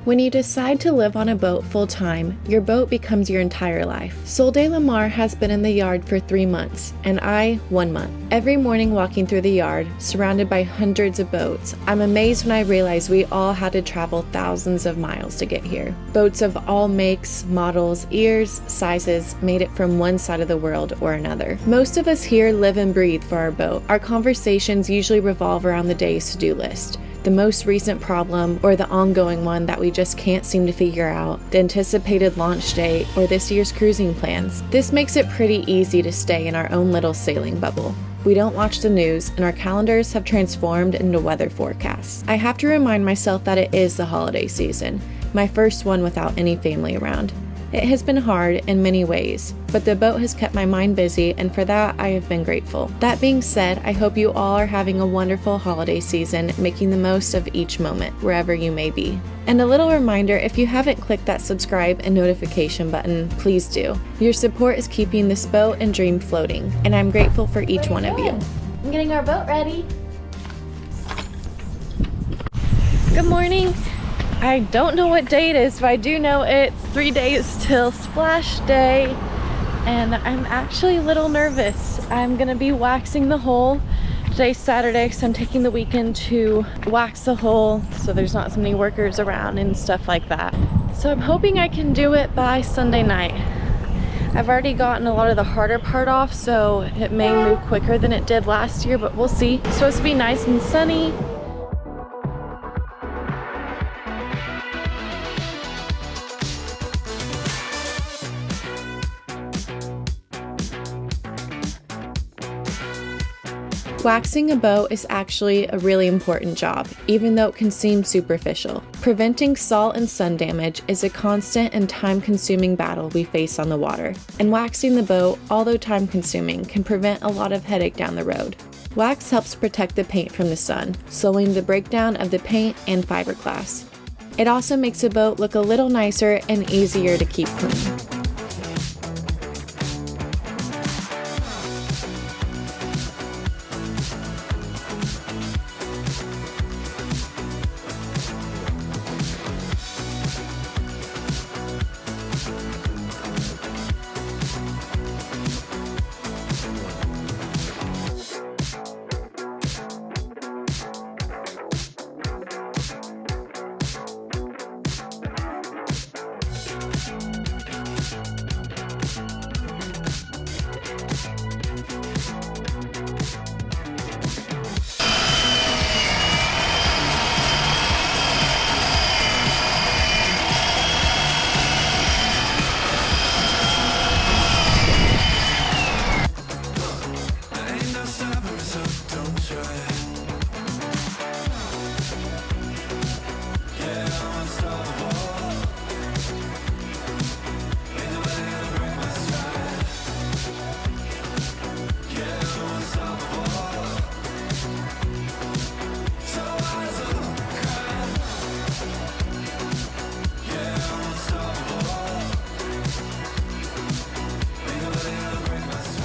When you decide to live on a boat full-time, your boat becomes your entire life. Sol de la Mar has been in the yard for 3 months, and I, 1 month. Every morning walking through the yard, surrounded by hundreds of boats, I'm amazed when I realize we all had to travel thousands of miles to get here. Boats of all makes, models, years, sizes made it from one side of the world or another. Most of us here live and breathe for our boat. Our conversations usually revolve around the day's to-do list, the most recent problem or the ongoing one that we just can't seem to figure out, the anticipated launch date, or this year's cruising plans. This makes it pretty easy to stay in our own little sailing bubble. We don't watch the news, and our calendars have transformed into weather forecasts. I have to remind myself that it is the holiday season, my first one without any family around. It has been hard in many ways, but the boat has kept my mind busy, and for that I have been grateful. That being said, I hope you all are having a wonderful holiday season, making the most of each moment, wherever you may be. And a little reminder, if you haven't clicked that subscribe and notification button, please do. Your support is keeping this boat and dream floating, and I'm grateful for each one of you. I'm getting our boat ready. Good morning. I don't know what day it is, but I do know it's 3 days till splash day, and I'm actually a little nervous. I'm gonna be waxing the hull. Today's Saturday, so I'm taking the weekend to wax the hull so there's not so many workers around and stuff like that. So I'm hoping I can do it by Sunday night. I've already gotten a lot of the harder part off, so it may move quicker than it did last year, but we'll see. It's supposed to be nice and sunny. Waxing a boat is actually a really important job, even though it can seem superficial. Preventing salt and sun damage is a constant and time-consuming battle we face on the water, and waxing the boat, although time-consuming, can prevent a lot of headache down the road. Wax helps protect the paint from the sun, slowing the breakdown of the paint and fiberglass. It also makes a boat look a little nicer and easier to keep clean.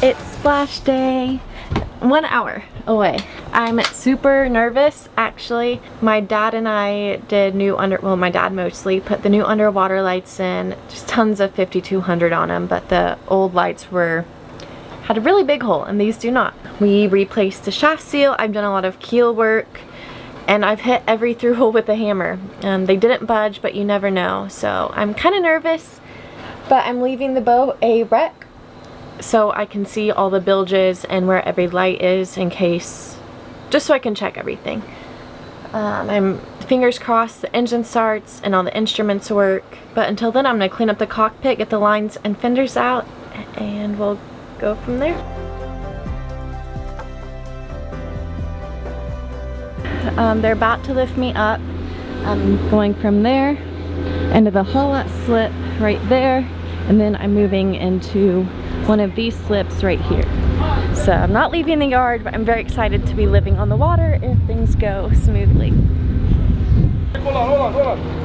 It's splash day, 1 hour away. I'm super nervous actually. My dad and I did my dad mostly put the new underwater lights in, just tons of 5200 on them, but the old lights had a really big hole and these do not. We replaced the shaft seal. I've done a lot of keel work and I've hit every through hole with a hammer. They didn't budge, but you never know. So I'm kind of nervous, but I'm leaving the boat a wreck so I can see all the bilges and where every light is in case, just so I can check everything. I'm fingers crossed the engine starts and all the instruments work, but until then I'm going to clean up the cockpit, get the lines and fenders out, and we'll go from there. They're about to lift me up. I'm going from there into the hull slip right there, and then I'm moving into one of these slips right here. So I'm not leaving the yard, but I'm very excited to be living on the water if things go smoothly. Hold on.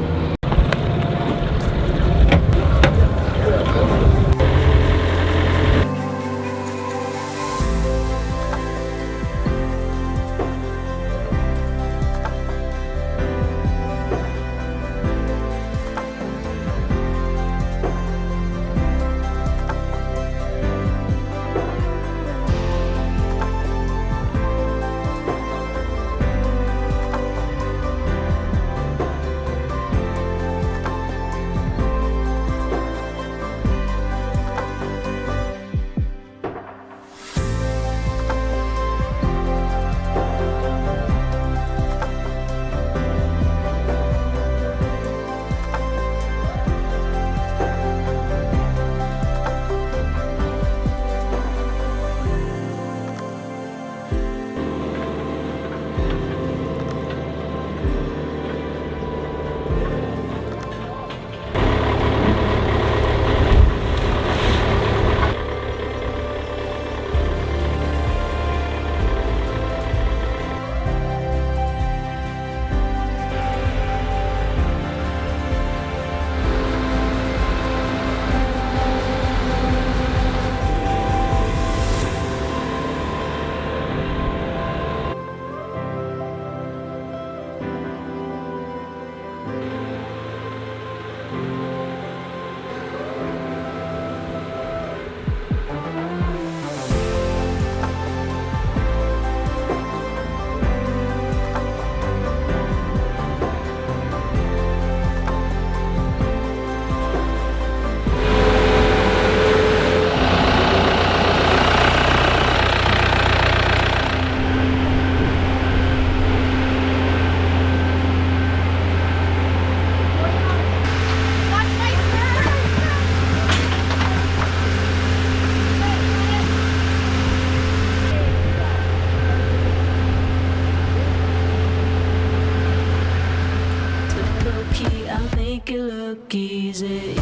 make it look easy.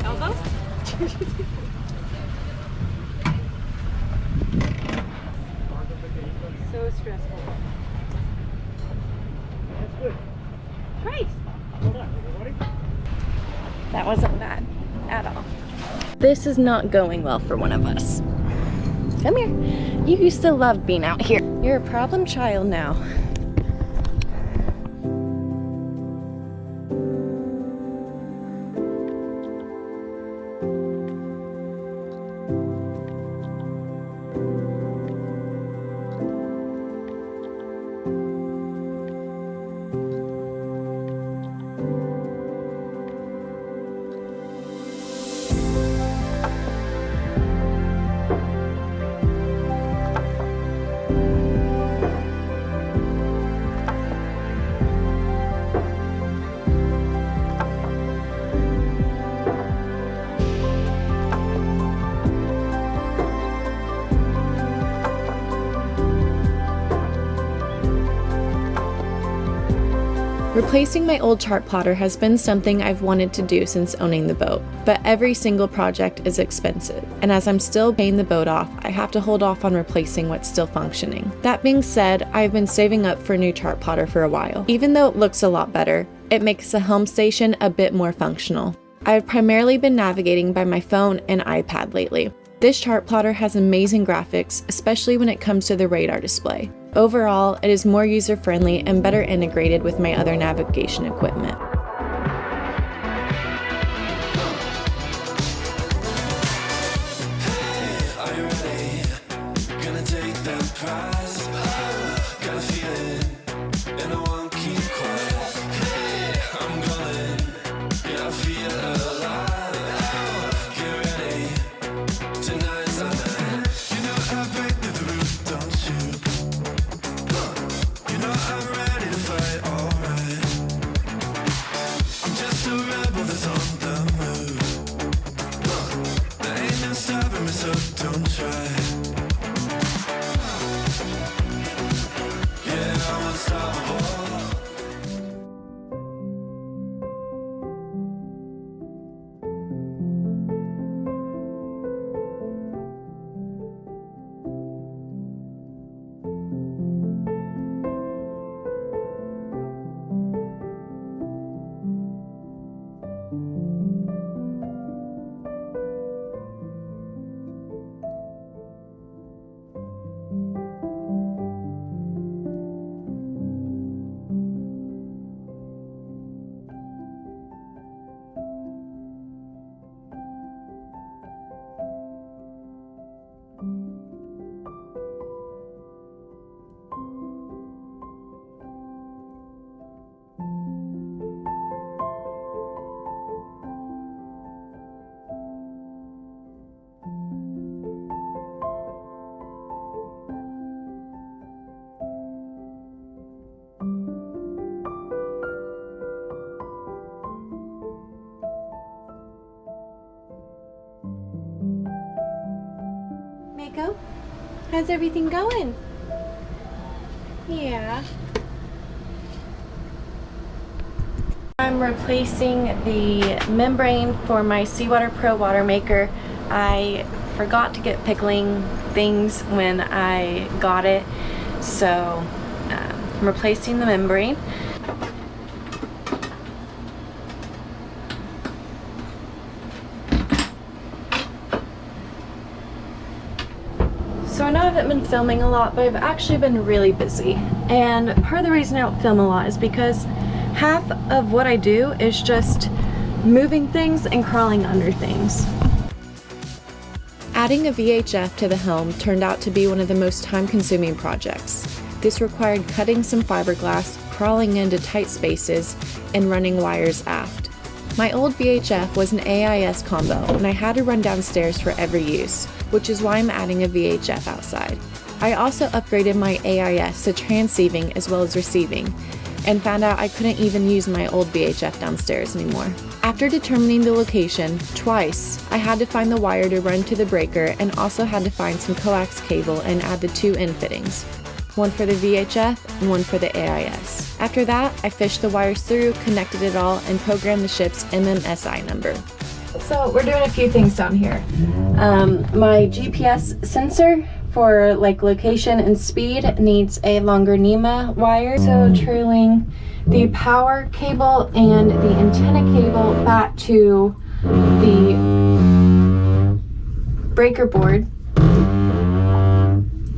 Elbow? So stressful. That's good. Great. Hold on, everybody. That wasn't bad at all. This is not going well for one of us. Come here. You used to love being out here. You're a problem child now. Replacing my old chart plotter has been something I've wanted to do since owning the boat, but every single project is expensive, and as I'm still paying the boat off, I have to hold off on replacing what's still functioning. That being said, I've been saving up for a new chart plotter for a while. Even though it looks a lot better, it makes the helm station a bit more functional. I've primarily been navigating by my phone and iPad lately. This chart plotter has amazing graphics, especially when it comes to the radar display. Overall, it is more user-friendly and better integrated with my other navigation equipment. Are you ready? Gonna take that prize. Got a feeling, and I won't keep quiet. Hey, I'm going, yeah, I feel alive. Get ready, tonight's the night. You know I break through the roof, don't you? You know I'm ready to fight, alright. I'm just a rebel that's on the move. There ain't no stopping me, so don't try. Yeah, I'm unstoppable. Mako, how's everything going? Yeah. I'm replacing the membrane for my Seawater Pro water maker. I forgot to get pickling things when I got it, so I'm replacing the membrane. haven't been filming a lot, but I've actually been really busy. And part of the reason I don't film a lot is because half of what I do is just moving things and crawling under things. Adding a VHF to the helm turned out to be one of the most time-consuming projects. This required cutting some fiberglass, crawling into tight spaces, and running wires aft. My old VHF was an AIS combo, and I had to run downstairs for every use, which is why I'm adding a VHF outside. I also upgraded my AIS to transceiving as well as receiving, and found out I couldn't even use my old VHF downstairs anymore. After determining the location twice, I had to find the wire to run to the breaker and also had to find some coax cable and add the two end fittings. One for the VHF and one for the AIS. After that, I fished the wires through, connected it all, and programmed the ship's MMSI number. So we're doing a few things down here. My GPS sensor for like location and speed needs a longer NEMA wire. So trailing the power cable and the antenna cable back to the breaker board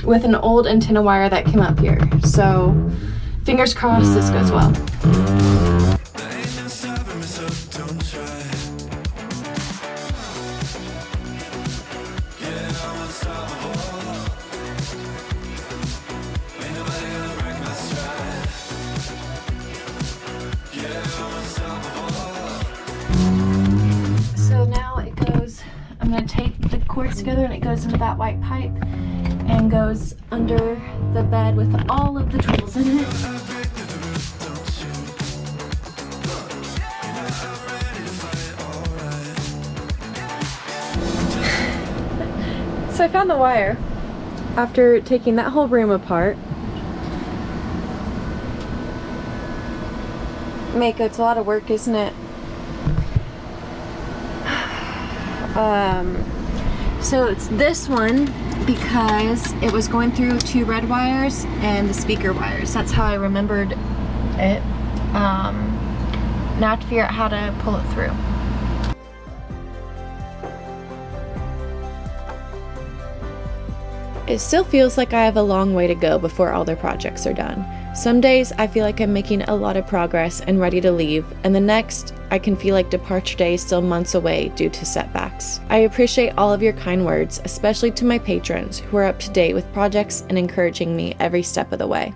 with an old antenna wire that came up here. So fingers crossed this goes well. So now it goes, I'm going to tape the cords together and it goes into that white pipe and goes under the bed with all of the tools in it. So I found the wire after taking that whole room apart. Mako, it's a lot of work, isn't it? So it's this one because it was going through two red wires and the speaker wires. That's how I remembered it. Now I have to figure out how to pull it through. It still feels like I have a long way to go before all their projects are done. Some days I feel like I'm making a lot of progress and ready to leave, and the next I can feel like departure day is still months away due to setbacks. I appreciate all of your kind words, especially to my patrons who are up to date with projects and encouraging me every step of the way.